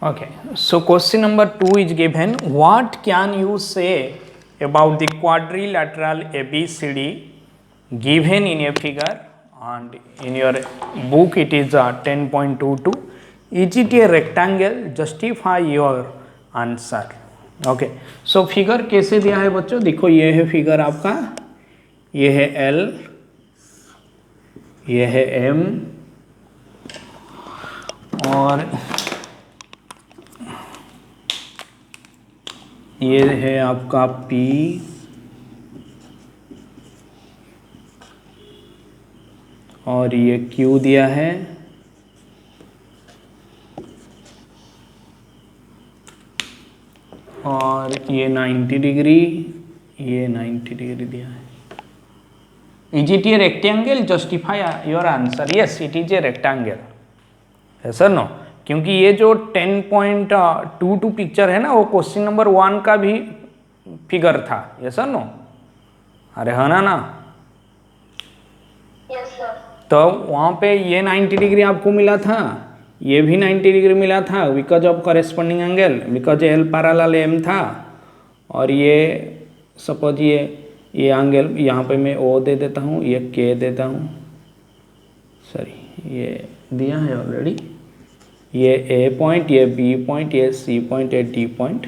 Okay, so question number 2 is given. What can you say about the quadrilateral ABCD given in a figure? And in your book it is 10.22. Is it a rectangle? Justify your answer. Okay, so figure कैसे दिया है बच्चों? देखो ये है figure आपका, ये है L, ये है M और ये है आपका P और ये Q दिया है और ये 90 डिग्री, ये 90 डिग्री दिया है। Is it a rectangle? Justify your answer. Yes, it is a rectangle. है सर नो, क्योंकि ये जो 10.22 पिक्चर है ना, वो क्वेश्चन नंबर 1 का भी फिगर था। ये सर नो, अरे है ना? Yes sir. तो वहाँ पे ये 90 डिग्री आपको मिला था, ये भी 90 डिग्री मिला था because of corresponding angle, because L parallel M था। और ये सपोज ये एंगल यहाँ पे मैं ओ दे देता हूँ, ये के देता हूँ, सॉरी ये दिया है ऑलरेडी, ये ए पॉइंट, ये बी पॉइंट, ये सी पॉइंट, ये डी पॉइंट।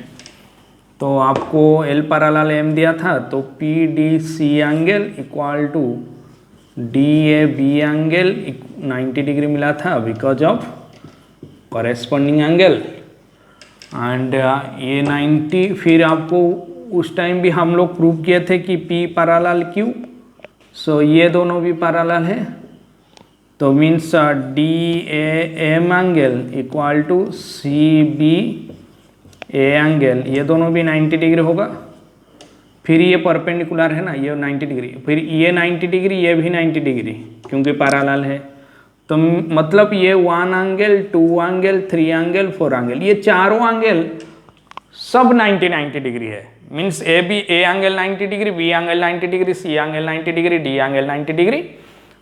तो आपको एल पैरेलल एम दिया था, तो P D C angle equal to D A B angle 90 degree मिला था because of corresponding angle. And ये 90, फिर आपको उस टाइम भी हम लोग प्रूव किए थे कि P पैरेलल Q, सो ये दोनों भी पैरेलल है, तो means D A M angle equal to C B A angle, ये दोनों भी 90 डिग्री होगा। फिर ये परपेंडिकुलर है ना, ये 90 डिग्री, फिर ये 90 डिग्री, ये भी 90 डिग्री क्योंकि पैरेलल है। तो मतलब ये 1 एंगल, 2 एंगल, 3 एंगल, 4 एंगल, ये चारों एंगल सब 90 डिग्री है। Means A angle 90 degree, B angle 90 degree, C angle 90 degree, D angle 90 degree.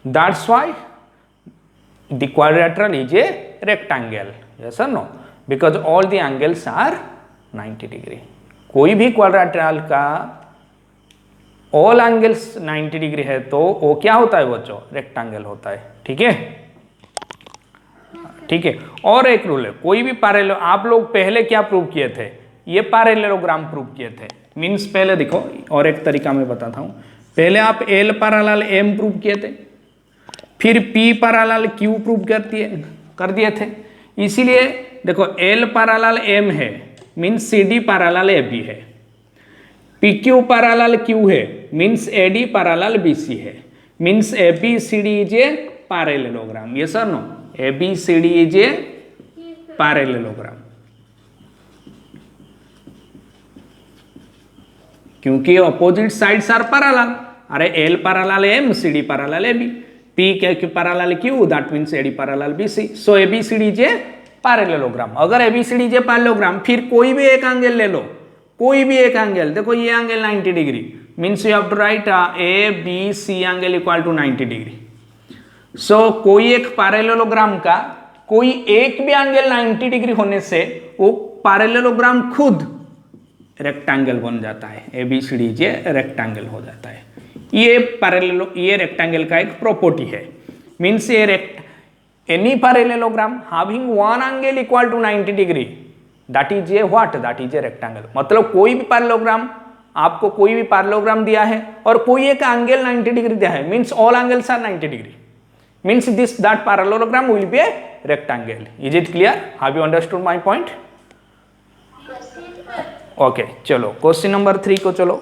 That's why the quadrilateral is a rectangle. Yes और no, because all the angles are 90 degree. कोई भी quadrilateral का all angles 90 degree है तो वो क्या होता है बच्चों? रेक्टेंगल होता है। ठीक है, ठीक है। और एक रूल है, कोई भी पैरेलल, आप लोग पहले क्या प्रूव किए थे? ये पैरेललोग्राम प्रूव किए थे। मीन्स पहले देखो, और एक तरीका मैं बताता हूं, पहले आप एल पैरेलल एम प्रूव किए थे, फिर पी पैरेलल क्यू प्रूव कर दिए थे। इसीलिए देखो एल पैरेलल एम है, means C D parallel A B है, पी क्यू पैरेलल क्यू है, means A D parallel B C है, means A B C D is a parallelogram. ये sir no, A B C D is a parallelogram, क्योंकि opposite sides are parallel. अरे L parallel M, C D parallel A B, P Q parallel Q, that means A D parallel B C. So A B C D is a parallelogram. अगर A B C D is a parallelogram, फिर कोई भी एक angle ले लो, कोई भी एक angle, देखो ये angle 90 degree, means you have to write A B C angle equal to 90 degree. So कोई एक पैरेललोग्राम का कोई एक भी एंगल 90 डिग्री होने से वो पैरेललोग्राम खुद रेक्टेंगल बन जाता है। ए बी सी डी जे रेक्टेंगल हो जाता है। ये रेक्टेंगल का एक प्रॉपर्टी है। Means any parallelogram having one angle equal to 90 degree, that is a what? That is a rectangle. मतलब कोई भी पैरेललोग्राम, आपको कोई भी पैरेललोग्राम दिया है और कोई एक एंगल 90 डिग्री दिया है, means all angles are 90 degree, means that parallelogram will be a rectangle. Is it clear? Have you understood my point? Okay, चलो क्वेश्चन नंबर 3 को चलो।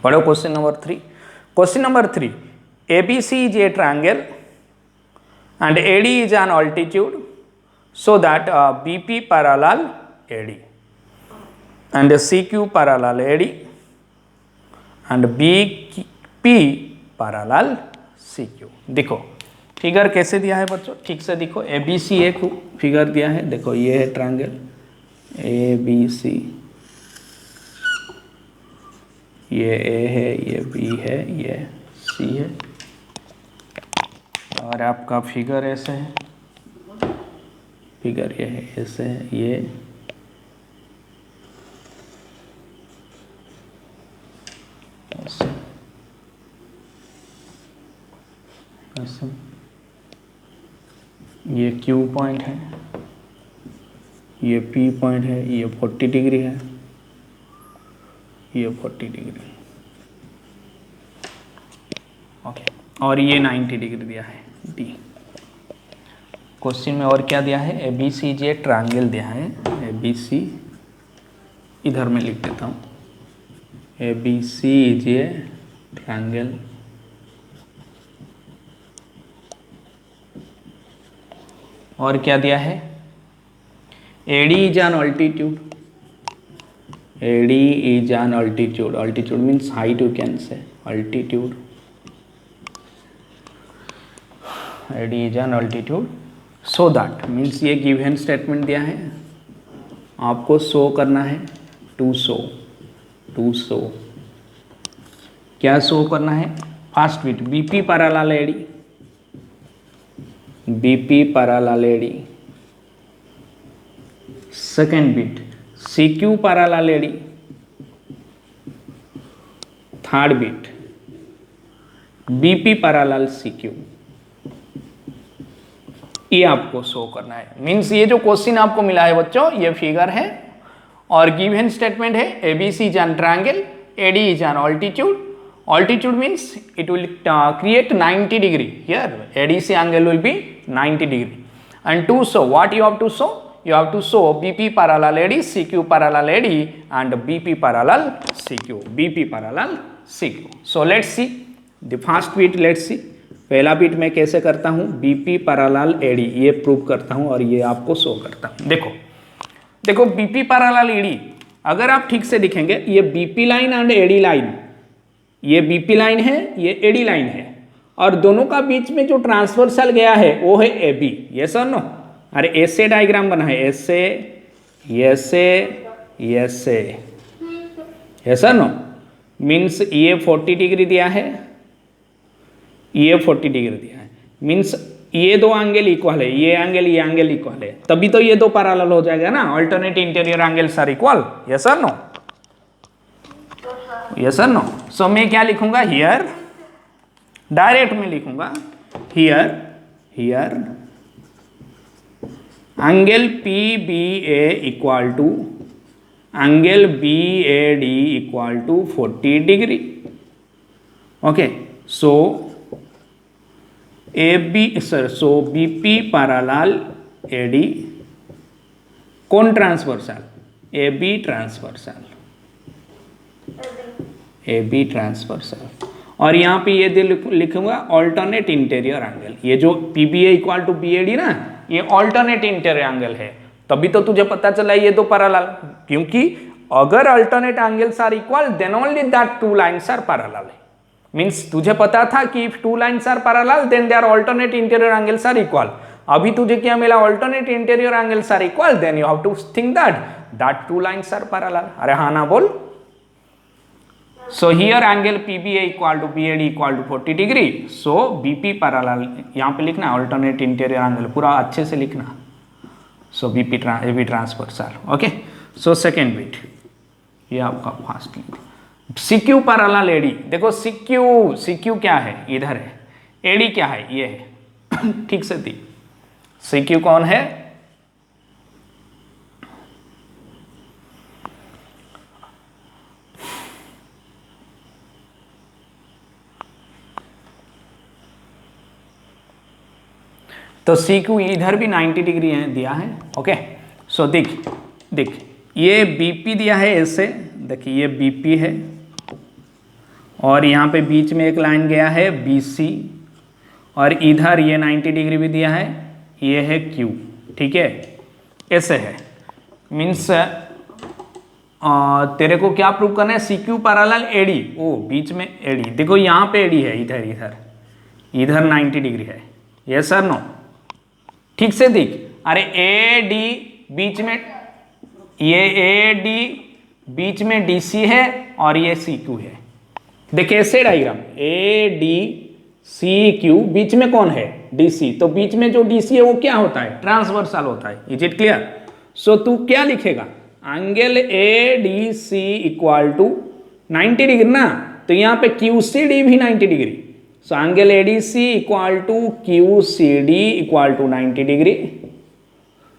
पढ़ो question number 3। Question number 3, ABC is a triangle and AD is an altitude, so that BP parallel AD and CQ parallel AD and BP parallel CQ। देखो figure कैसे दिया है बच्चों, ठीक से देखो। ABC एक फिगर दिया है, देखो ये है ट्रायंगल ABC, ये ए है, ये बी है, ये सी है, और आपका फिगर ऐसे है, फिगर ये है, ऐसे है, ये ऐसे ऐसे, ये Q पॉइंट है, ये P पॉइंट है, ये 40 डिग्री है, ये 40 डिग्री, ओके, और ये 90 डिग्री दिया है D। क्वेश्चन में और क्या दिया है, ABCJ ट्रायंगल दिया है, ABC इधर में लिख देता हूँ, ABCJ ट्रायंगल, और क्या दिया है, AD is an altitude, AD is an altitude, altitude means height, you can say altitude, AD is an altitude, so that means ये given statement दिया है, आपको शो करना है, टू शो क्या शो करना है, first bit BP parallel AD, BP parallel AD, second bit CQ parallel AD, third bit BP parallel CQ, ये आपको शो करना है। मीन्स ये जो क्वेश्चन आपको मिला है बच्चों, ये फिगर है और गिवन स्टेटमेंट है, ABC is an triangle, AD is an altitude, altitude means it will create 90 degree, here ADC angle will be 90 degree, and to show what you have to show, you have to show BP parallel AD, CQ parallel AD and BP parallel CQ, BP parallel CQ. So let's see the first bit, let's see पहला bit मैं कैसे करता हूँ, BP parallel AD ये prove करता हूँ और ये आपको शो करता हूँ। देखो BP parallel AD अगर आप ठीक से दिखेंगे, ये BP line and AD line, ये BP लाइन है, ये AD लाइन है, और दोनों का बीच में जो ट्रांसवर्सल गया है वो है AB, ये सर नो, अरे ऐसे डायग्राम बना है, ऐसे ऐसा नो, मीन्स ये 40 डिग्री दिया है, ये 40 डिग्री दिया है, मीन्स ये दो एंगल इक्वल है, ये एंगल इक्वल है, तभी तो ये दो पैरेलल हो जाएगा ना, alternate interior angles are equal, yes और नो, यस और नो। सो मैं क्या लिखूंगा, हियर डायरेक्ट में लिखूंगा, here angle PBA equal to angle BAD equal to 40 degree, okay, so BP parallel AD कौन ट्रांसवर्सल, AB ट्रांसवर्सल, और यहाँ पे ये लिखूंगा अल्टरनेट इंटीरियर एंगल, ये जो PBA इक्वल टू BAD ना, ये अल्टरनेट इंटीरियर एंगल है, तभी तो तुझे पता चला ये दो पैरेलल, क्योंकि अगर alternate angles are equal then only that two lines are parallel, means तुझे पता था कि if two lines are parallel then their alternate interior angles are equal, अभी तुझे क्या मिला, alternate interior angles are equal, then you have to think that two lines are parallel, अरे हाँ ना बोल। So here angle PBA equal to BAD equal to 40 degree. So BP parallel यहाँ पे लिखना alternate interior angle, पूरा अच्छे से लिखना। So AB transversal, okay. So second bit, ये आपका first link. CQ parallel AD, देखो CQ क्या है, इधर है, AD क्या है, ये है, ठीक से थी। CQ कौन है, तो CQ इधर भी 90 डिग्री है दिया है, ओके। सो देख ये BP दिया है ऐसे, देखिए ये BP है और यहाँ पे बीच में एक लाइन गया है BC, और इधर ये 90 डिग्री भी दिया है, ये है Q, ठीक है, ऐसे है। मीन्स तेरे को क्या प्रूव करना है, CQ पैरेलल AD, ओ बीच में AD, देखो यहाँ पे AD है, इधर 90 डिग्री है, यस सर नो, ठीक से दिख, अरे AD बीच में, ये AD बीच में DC है और ये CQ है, देखिए ऐसे diagram A D C Q, बीच में कौन है डीसी, तो बीच में जो डीसी है वो क्या होता है ट्रांसवर्सल होता है। Is it clear? सो तू क्या लिखेगा, angle A D C equal to 90 degree ना, तो यहाँ पे क्यू सी डी भी 90 degree. So angle A D C equal to Q C D equal to 90 degree.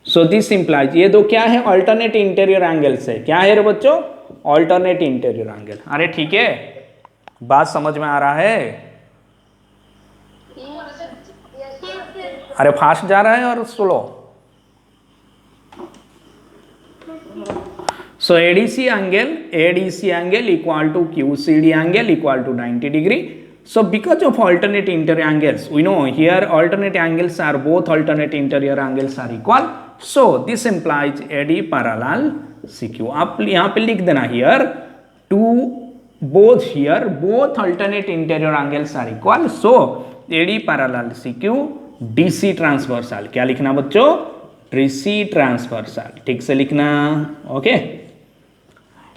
So this implies, ये दो क्या है ऑल्टरनेट इंटीरियर एंगल्स है। क्या है रे बच्चों? Alternate interior angle. अरे ठीक है, बात समझ में आ रहा है? अरे फास्ट जा रहा है और slow. So A D C angle equal to Q C D angle equal to 90 degree. So because of alternate interior angles, we know here alternate angles are both alternate interior angles are equal. So this implies AD parallel CQ. आप यहाँ पे लिख देना here to both alternate interior angles are equal. So AD parallel CQ DC transversal. क्या लिखना बच्चों? DC transversal. ठीक से लिखना, ओके।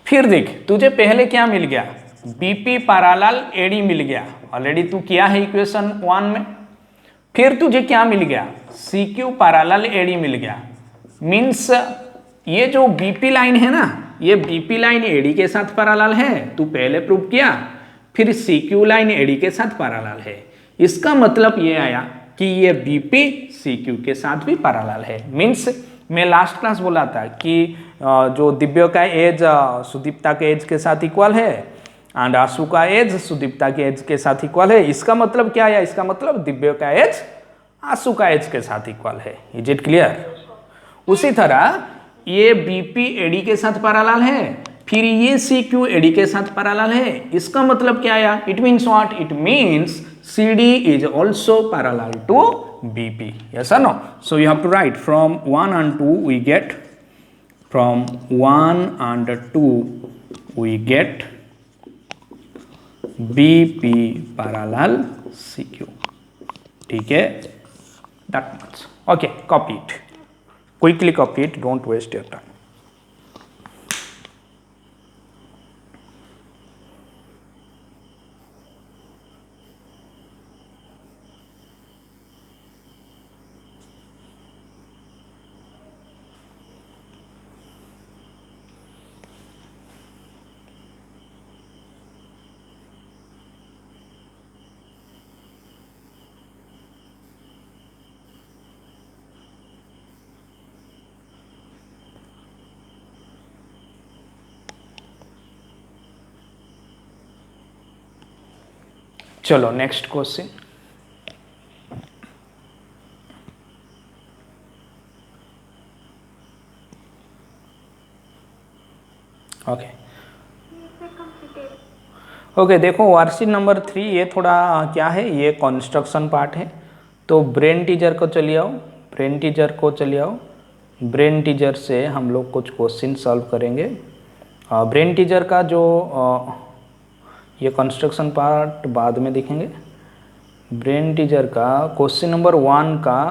फिर देख तुझे पहले क्या मिल गया, बीपी पैरेलल एडी मिल गया, ऑलरेडी तू किया है इक्वेशन 1 में। फिर तुझे क्या मिल गया, सी क्यू पैरेलल एडी मिल गया। मीन्स ये जो बीपी लाइन है ना, ये बीपी लाइन एडी के साथ पैरेलल है, तू पहले प्रूव किया। फिर सी क्यू लाइन एडी के साथ पैरेलल है। इसका मतलब ये आया कि ये बीपी सी क्यू के साथ भी पैरेलल है। मीन्स मैं लास्ट क्लास बोला था कि जो दिव्य का एज सुदीप्ता के एज के साथ इक्वल है एंड आशु का एज सुदीप्ता के एज के साथ इक्वल है। इसका मतलब क्या है? इसका मतलब दिव्य का एज आशु का एज के साथ इक्वल है। Is it clear? उसी तरह ये बीपी एडी के साथ पैरेलल है, फिर ये सी क्यू एडी के साथ पैरेलल है। इसका मतलब क्या आया? It means what? It means CD is also parallel to BP. Yes or no? So you have to write from 1 and 2 we get, from 1 and 2 we get BP parallel CQ. ठीक है? That much. Okay, copy it. Quickly copy it. Don't waste your time. चलो next question. Okay देखो worksheet number 3 ये थोड़ा क्या है, ये construction part है। तो ब्रेन टीचर को चलिए आओ, ब्रेन टीचर से हम लोग कुछ क्वेश्चन सॉल्व करेंगे। ब्रेन टीचर का जो ये कंस्ट्रक्शन पार्ट बाद में देखेंगे। ब्रेन टीचर का क्वेश्चन नंबर 1 का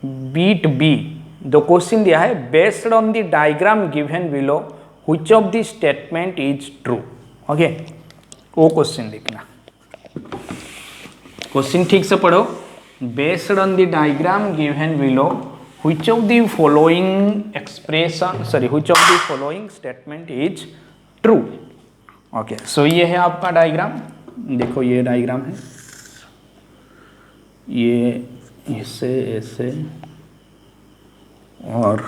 बीट बी जो क्वेश्चन दिया है, based on the diagram given below which of the statement is true. Okay, वो क्वेश्चन लिखना। क्वेश्चन ठीक से पढ़ो। Based on the diagram given below which of the following expression which of the following statement is true. Okay, सो ये है आपका diagram. देखो ये डायग्राम है, ये ऐसे और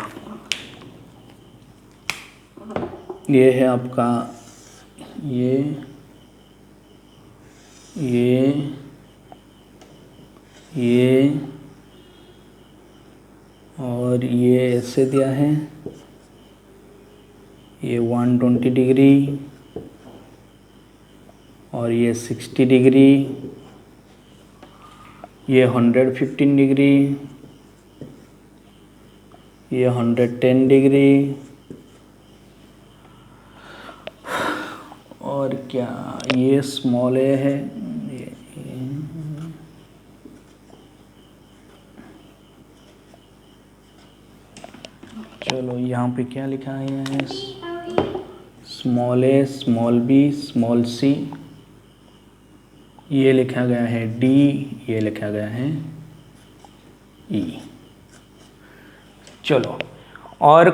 ये है आपका ये और ये ऐसे दिया है, ये 120 डिग्री और ये 60 डिग्री, ये 115 डिग्री, ये 110 डिग्री और क्या ये स्मॉल ए है। चलो यहाँ पे क्या लिखा है, स्मॉल ए, स्मॉल बी, स्मॉल सी ये लिखा गया है डी, ये लिखा गया है ई। चलो, और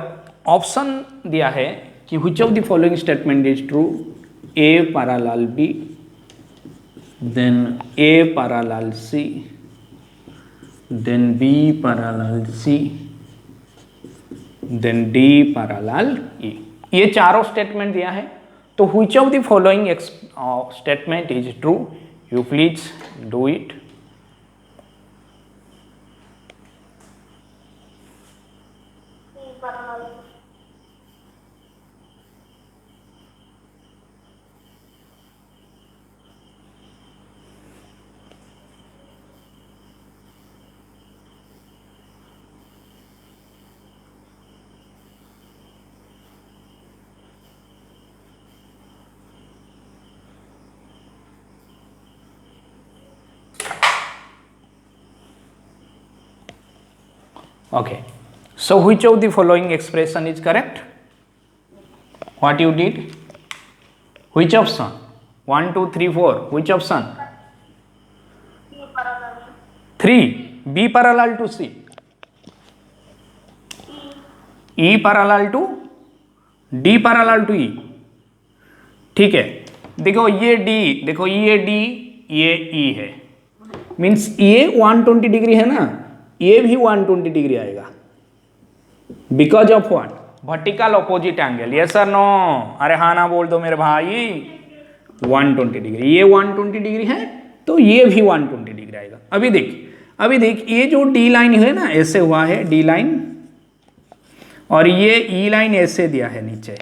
ऑप्शन दिया है कि which of the following statement is true, A parallel B, then A parallel C, then B parallel C, then D parallel E। ये चारों स्टेटमेंट दिया है, तो which of the following statement is true, you please do it। Okay, so which of the following expression is correct? What you did? Which option? 1 2 3 4, which option? 3, B parallel to C, E parallel to D parallel to E। ठीक है, देखो ये D, देखो ये D, ये E है, means ये 120 degree है ना, ये भी 120 डिग्री आएगा, because of what, vertical opposite angle. Yes और नो? अरे हाँ ना बोल दो मेरे भाई। 120 डिग्री, ये 120 डिग्री है तो ये भी 120 डिग्री आएगा। अभी देख ये जो डी लाइन है ना, ऐसे हुआ है डी लाइन, और ये ई लाइन ऐसे दिया है नीचे,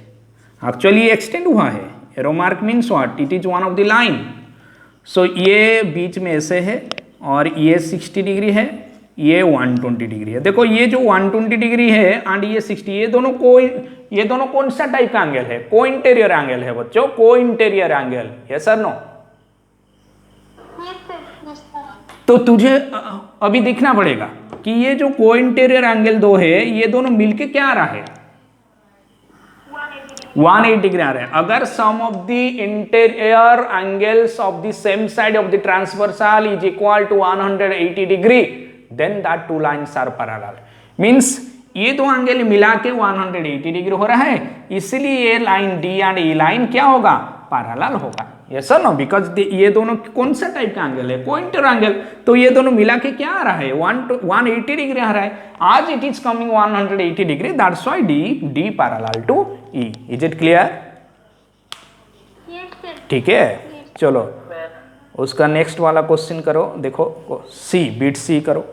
एक्चुअली एक्सटेंड हुआ है। Arrow mark means what, it is one of the line. So ये बीच में ऐसे है, और ये 60 डिग्री है, ये 120 डिग्री है। देखो ये जो 120 डिग्री है एंड ये 60, ये दोनों कौन सा टाइप का एंगल है? को इंटीरियर एंगल है बच्चों, को interior angle. Yes sir no? तो तुझे अभी देखना पड़ेगा कि ये जो को इंटीरियर एंगल दो है, ये दोनों मिलके क्या आ रहा है? 180 डिग्री आ रहा है। अगर sum of the interior angles of the same side of the transversal is equal to 180 degree, then that two lines are parallel, means ये दो एंगल मिला के 180 डिग्री हो रहा है, इसलिए ये line D and E line क्या होगा? पैरेलल होगा। यस और नो? बिकॉज ये दोनों कौन सा टाइप का एंगल है? कोइंटर एंगल। तो ये दोनों मिला के क्या आ रहा है? 180 डिग्री आ रहा है। आज it is coming 180 degree, that's why D parallel to E. Is it clear? ठीक है, चलो उसका नेक्स्ट वाला क्वेश्चन करो। देखो सी, बीट सी करो।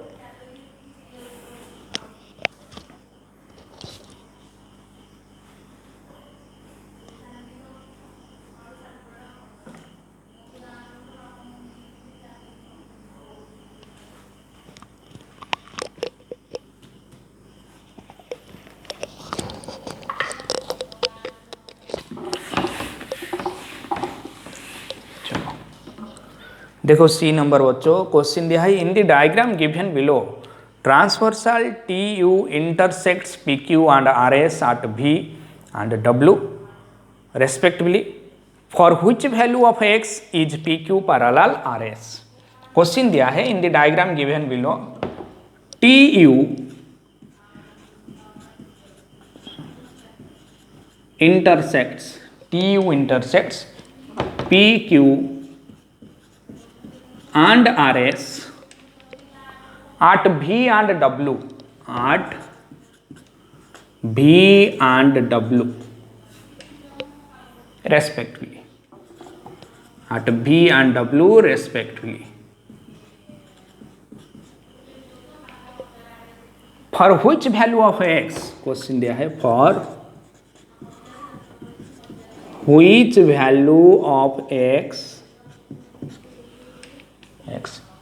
देखो सी नंबर बच्चों, क्वेश्चन दिया है in the diagram given below transversal T U intersects P Q and R S at V and W respectively, for which value of x is PQ parallel RS। Question दिया है in the diagram given below TU intersects PQ and RS at V and W, at V and W respectively, at V and W respectively, for which value of x, question दिया है for which value of x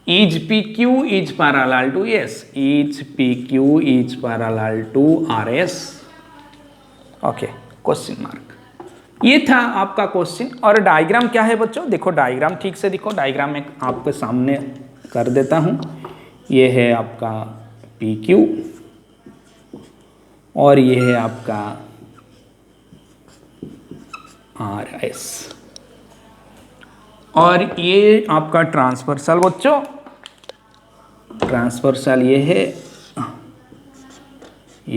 is PQ is parallel to S, is PQ is parallel to RS। Okay, question mark. ये था आपका question. और diagram क्या है बच्चों? देखो डायग्राम ठीक से देखो, डायग्राम में आपके सामने कर देता हूं। ये है आपका PQ और ये है आपका RS। और ये आपका ट्रांसवर्सल बच्चों, ट्रांसवर्सल ये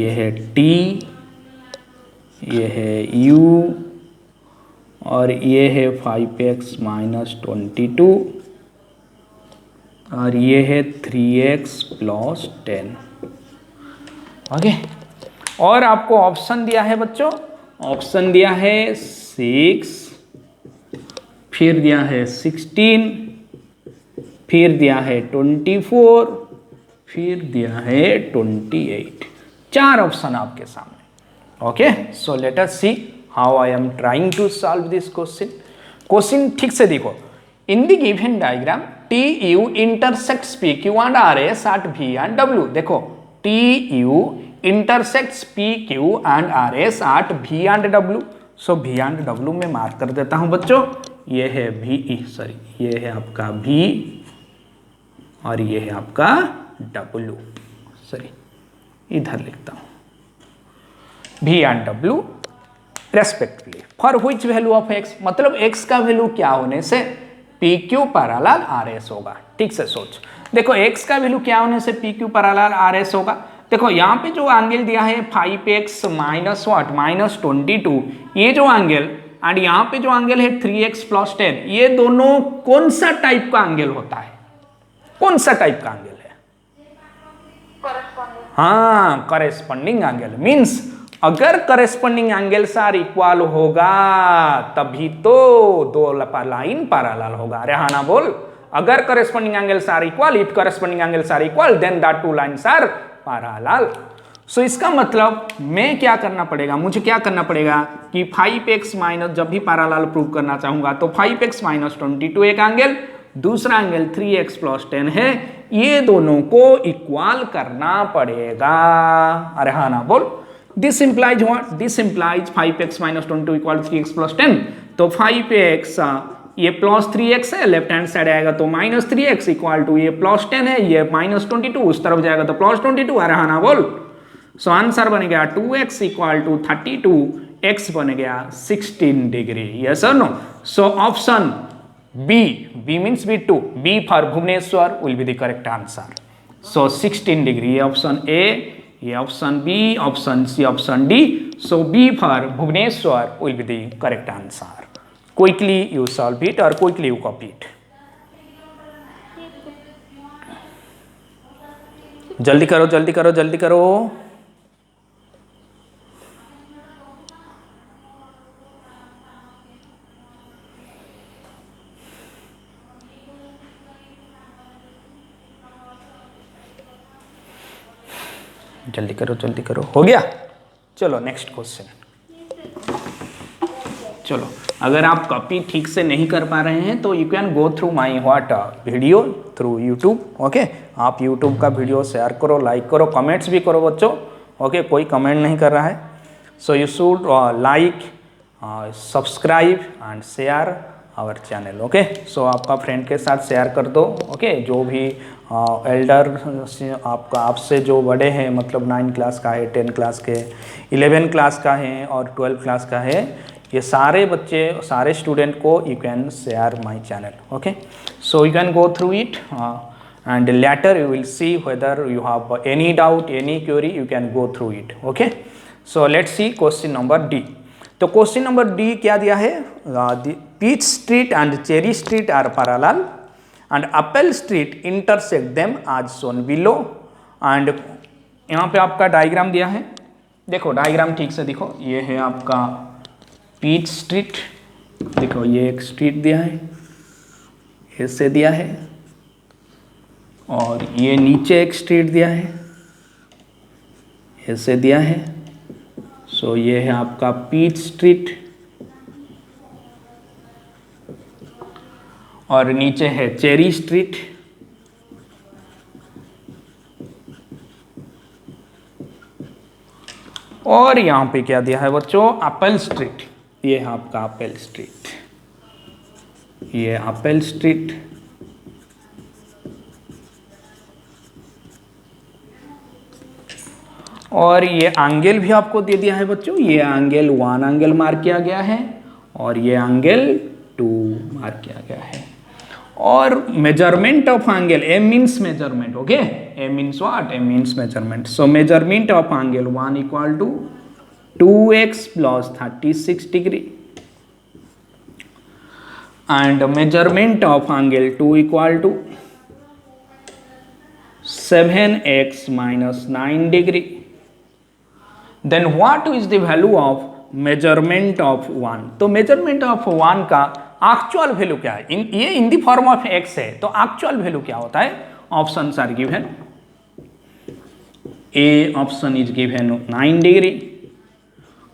है टी, ये है यू, और ये है 5x माइनस 22, और ये है 3x प्लस 10। ओके, और आपको ऑप्शन दिया है बच्चों, ऑप्शन दिया है 6, फिर दिया है 16, फिर दिया है 24, फिर दिया है 28। 4 ऑप्शन आपके सामने। Okay, so let us see how I am trying to solve this question. Question ठीक से देखो। In the given diagram T U intersects P Q and R S at V and W. देखो, T U intersects P Q and R S at V and W. So V and W में mark कर देता हूं बच्चों। ये है we, sorry, ये है आपका वी और ये है आपका डब्ल्यू। सॉरी, इधर लिखता हूं V and W respectively for which value of X. मतलब एक्स का वैल्यू क्या होने से P Q parallel R S होगा। ठीक से सोच, देखो एक्स का वैल्यू क्या होने से P Q parallel R S होगा। देखो यहाँ पे जो एंगल दिया है 5x माइनस व्हाट माइनस 22, ये जो एंगल, एंड यहाँ पे जो एंगल है 3x प्लस 10, ये दोनों कौन सा टाइप का एंगल होता है? कौन सा टाइप का एंगल है? हाँ, करेस्पॉन्डिंग एंगल। मींस अगर करेस्पॉन्डिंग एंगल्स आर इक्वल होगा तभी तो दो लाइन पैरेलल होगा। अरे हाँ ना बोल, अगर corresponding angles are equal, if corresponding angles are equal then that two lines are parallel. So इसका मतलब मैं क्या करना पड़ेगा, मुझे क्या करना पड़ेगा कि 5x माइनस, जब भी पैरेलल प्रूव करना चाहूंगा तो 5x माइनस 22 एक एंगल, दूसरा एंगल 3x प्लस 10 है, ये दोनों को इक्वल करना पड़ेगा। अरे हाँ ना बोल। This implies what? This implies 5x minus 22 equal 3x plus 10। तो 5x ये प्लस 3x है, लेफ्ट हैंड साइड आएगा तो माइनस 3x इक्वल टू ये प्लस 10 है, ये माइनस 22, उस तरफ जाएगा तो प्लस 22। अरे हाँ ना बोल। सो आंसर बन गया 2x इक्वल टू 32, x बन गया 16 डिग्री। यस और no? So option B, B means B2, B for Bhubaneswar will be the correct answer. So 16 degree, ये ऑप्शन ए, ये option B, option C, option D. So B for Bhubaneswar will be the correct answer. Quickly you solve it और quickly you copy it. जल्दी करो, जल्दी करो, जल्दी करो। जल्दी करो, जल्दी करो। हो गया? चलो नेक्स्ट क्वेश्चन। चलो, अगर आप कॉपी ठीक से नहीं कर पा रहे हैं तो you can go through my what video through YouTube. Okay, आप यूट्यूब का वीडियो शेयर करो, लाइक करो, कमेंट्स भी करो बच्चों। ओके, कोई कमेंट नहीं कर रहा है। So you should like, subscribe and share our channel. Okay, so आपका फ्रेंड के साथ शेयर कर दो। ओके, जो भी एल्डर आपका, आपसे जो बड़े हैं, मतलब 9 क्लास का है, 10 क्लास के, 11 क्लास का है और 12 क्लास का है, ये सारे बच्चे, सारे स्टूडेंट को you can share my channel. Okay, so you can go through it and later you will see whether you have any doubt, any query, you can go through it. Okay, so let's see question number D. तो question number D क्या दिया है? Peach street and cherry street are parallel and apple street intersect them as shown below. And यहाँ पे आपका diagram दिया है। देखो डायग्राम ठीक से देखो, ये है आपका पीच स्ट्रीट। देखो ये एक स्ट्रीट दिया है, ऐसे दिया है, और ये नीचे एक स्ट्रीट दिया है, ऐसे दिया है। सो ये है आपका पीच स्ट्रीट, और नीचे है चेरी स्ट्रीट। और यहाँ पे क्या दिया है बच्चों? Apple street. ये है आपका एप्पल स्ट्रीट, ये एप्पल स्ट्रीट। और ये एंगल भी आपको दे दिया है बच्चों। ये एंगल 1 एंगल मार्क किया गया है, और ये एंगल 2 मार्क किया गया है। और measurement of angle, M means measurement, okay, M means what, M means measurement. So measurement of angle 1 equal to 2x plus 36 degree and measurement of angle 2 equal to 7x minus 9 degree. Then what is the value of measurement of 1? तो measurement of 1 का actual value क्या है? ये in the form of x है, तो actual value क्या होता है? Options are given. A option is given 9 degree,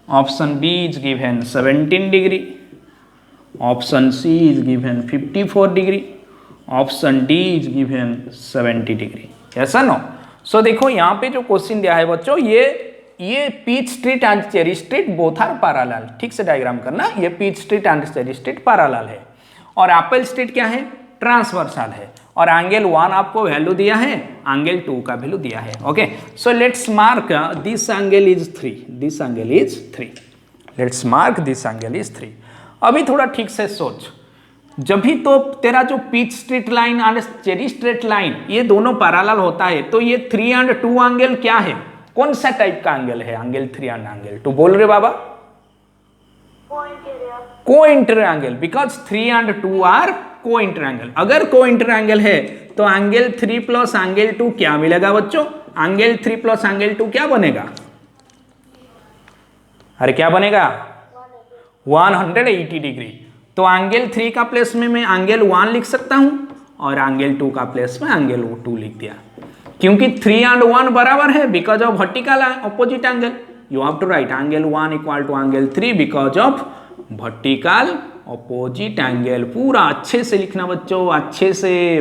option B is given 17 degree, option C is given 54 degree, option D is given 70 degree. ऐसा no. So देखो यहाँ पे जो क्वेश्चन दिया है बच्चों, ये peach street and cherry street both are parallel. ठीक से डायग्राम करना, ये peach street and cherry street parallel है और एप्पल स्ट्रीट क्या है? ट्रांसवर्सल है। और एंगल 1 आपको वैल्यू दिया है, एंगल 2 का वैल्यू दिया है। Okay, so let's mark this angle is 3, this angle is 3, let's mark this angle is 3। अभी थोड़ा ठीक से सोच, जब भी तो तेरा जो peach street line and cherry straight line ये दोनों पैरेलल होता है, तो ये 3 एंड 2 एंगल क्या है? कौन सा टाइप का एंगल है? एंगल 3 एंड एंगल 2 बोल रहे बाबा? को इंटरएंगल, बिकॉज 3 एंड 2 आर को इंटरएंगल। अगर को इंटरएंगल है तो एंगल 3 प्लस एंगल 2 क्या मिलेगा बच्चों? एंगल 3 प्लस एंगल 2 क्या बनेगा? अरे क्या बनेगा? 180 डिग्री। तो एंगल 3 का प्लेस में मैं एंगल 1 लिख सकता हूं और एंगल 2 का प्लेस में एंगल 2 लिख दिया, क्योंकि 3 एंड 1 बराबर है because of vertical opposite angle. You have to write angle 1 equal to angle 3 because of vertical opposite angle. पूरा अच्छे से लिखना बच्चों, अच्छे से,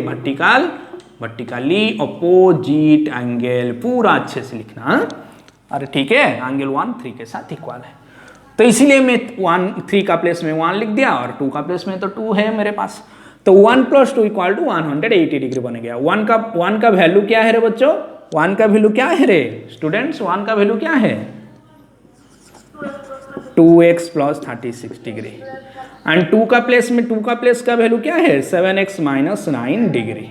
वर्टिकली ऑपोजिट एंगल पूरा अच्छे से लिखना। अरे ठीक है, एंगल 1 3 के साथ इक्वल है, तो इसीलिए मैं 3 का प्लेस में 1 लिख दिया और 2 का प्लेस में तो 2 है मेरे पास। तो 1 प्लस 2 इक्वल टू 180 डिग्री बन गया। 1 का वैल्यू क्या है रे बच्चों? 1 का वैल्यू क्या है रे स्टूडेंट्स? 1 का वैल्यू क्या है? 2x प्लस 36 डिग्री एंड 2 का प्लेस का वैल्यू क्या है? 7x minus 9 degree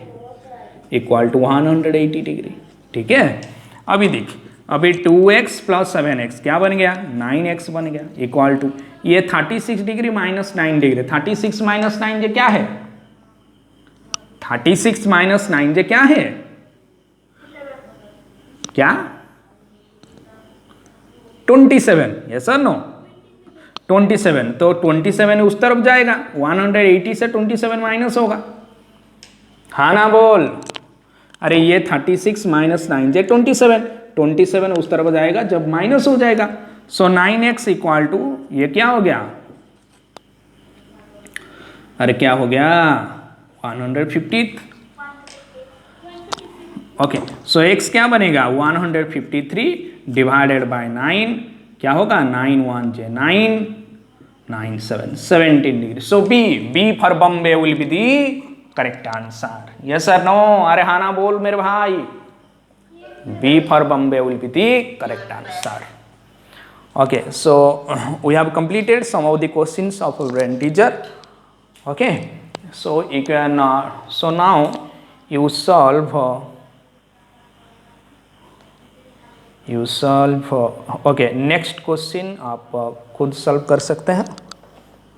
equal to 180 degree. ठीक है, अभी देख, अभी 2x प्लस 7x क्या बन गया? 9x बन गया इक्वल टू ये 36 डिग्री माइनस 9 डिग्री। 36 माइनस 9 ये क्या है? 36 माइनस 9 ये क्या है? क्या? 27, यस और नो? 27, तो 27 उस तरफ जाएगा, 180 से 27 माइनस होगा, हाँ ना बोल? अरे ये 36 माइनस 9 ये 27 उस तरफ जाएगा जब माइनस हो जाएगा। सो 9x इक्वल टू ये क्या हो गया? अरे क्या हो गया? 150। ओके, सो x क्या बनेगा? 153 डिवाइडेड बाय 9 क्या होगा? 9 1 जे 9, 9 7 17 डिग्री। So B for Bombay will be the correct answer. Yes sir no? अरे हाँ ना बोल मेरे भाई। B for Bombay will be the correct answer. Okay, so we have completed some of the questions of our integer. Okay, so you can so now you solve okay, next question आप खुद solve कर सकते हैं।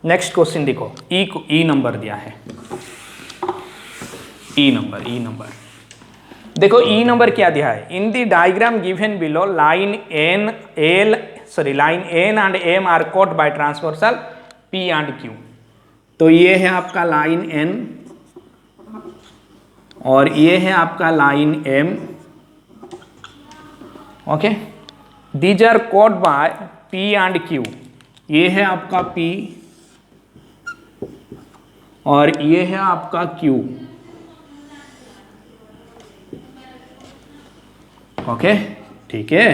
Next question देखो, ई number दिया है, ई number देखो, ई number क्या दिया है? In the diagram given below line N and M are caught by transversal P and Q. तो ये है आपका लाइन एन और ये है आपका line M. Okay, these are caught by P and Q. ये है आपका पी और ये है आपका क्यू। ओके, ठीक है,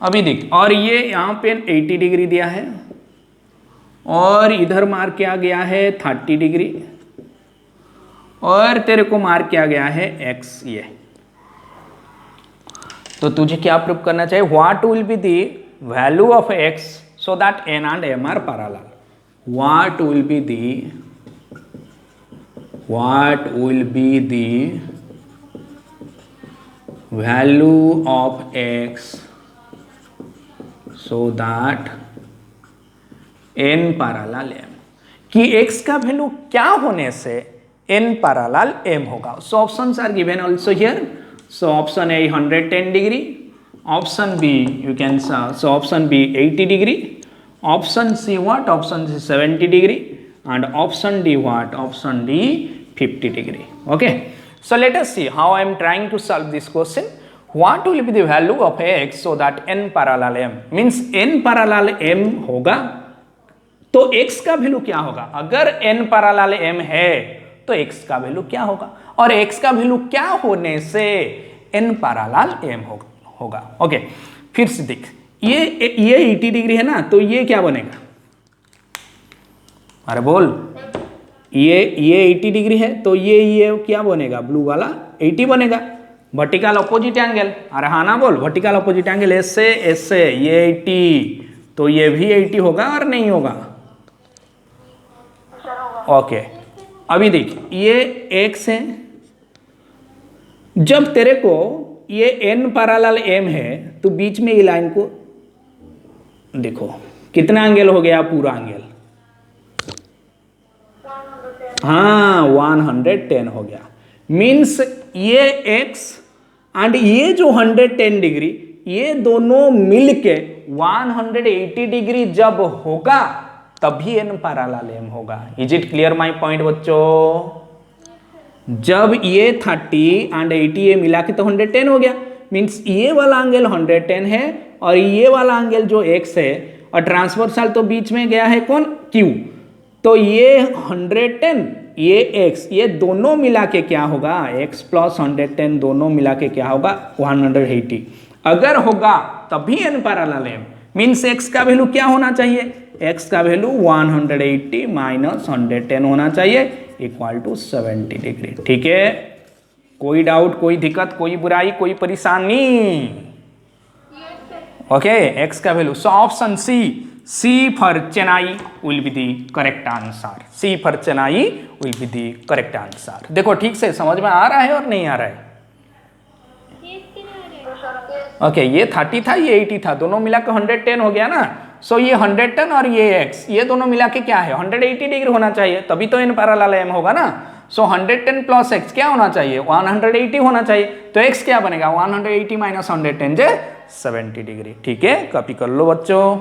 अभी देख, और ये यहाँ पे 80 डिग्री दिया है और इधर मार्क किया गया है 30 डिग्री और तेरे को मार्क किया गया है x। ये तो तुझे क्या प्रूव करना चाहिए? What will be the value of x so that n and m are parallel. what will be the value of x so that n parallel m, कि x का वैल्यू क्या होने से n parallel m होगा. So options are given also here. So option A 110 degree, option B you can so option B 80 degree, option C what? Option C 70 degree, and option D what? Option D 50 degree. Okay. So let us see how I am trying to solve this question. What will be the value of x so that n parallel m, means n parallel m होगा तो x का value क्या होगा. अगर n parallel m है तो x का value क्या होगा, और x का वैल्यू क्या होने से n parallel m होगा. ओके, फिर से देख, ये 80 डिग्री है ना, तो ये क्या बनेगा, अरे बोल, ये 80 डिग्री है तो ये क्या बनेगा, ब्लू वाला 80 बनेगा. वर्टिकल अपोजिट एंगल, अरे हाँ ना बोल, वर्टिकल अपोजिट एंगल ऐसे ये 80 तो ये भी 80 होगा और नहीं होगा. ओके, अभी देख ये x है, जब तेरे को ये n पैरेलल m है तो बीच में ये लाइन को देखो कितना एंगल हो गया, पूरा एंगल, हाँ 110 हो गया. मीन्स ये x एंड ये जो 110 डिग्री ये दोनों मिलके 180 डिग्री जब होगा तभी n पैरेलल m होगा. Is it clear my point बच्चों. जब ये 30 एंड 80 ये मिला के तो 110 हो गया. मीन्स ये वाला एंगल 110 है और ये वाला एंगल जो x है, और ट्रांसवर्सल तो बीच में गया है कौन, q, तो ये 110 ये x, ये दोनों मिला के क्या होगा, x प्लस 110 दोनों मिला के क्या होगा 180. अगर होगा तभी n parallel m. Means x का वैल्यू क्या होना चाहिए, x का वैल्यू 180 माइनस 110 होना चाहिए इक्वल टू 70 डिग्री. ठीक है, कोई डाउट, कोई दिक्कत, कोई बुराई, कोई परेशानी. ओके, x का value. So option C for Chennai will be the correct answer. C for Chennai will be the correct answer. देखो ठीक से समझ में आ रहा है और नहीं आ रहा है. ओके, ये 30 था ये 80 था, दोनों मिला के 110 हो गया ना. सो ये 110 और ये x ये दोनों मिला के क्या है 180 डिग्री होना चाहिए, तभी तो n पैरेलल m होगा ना. सो 110 प्लस x क्या होना चाहिए 180 होना चाहिए. तो x क्या बनेगा 180 माइनस 110 जे 70 डिग्री. ठीक है, कॉपी कर लो बच्चों.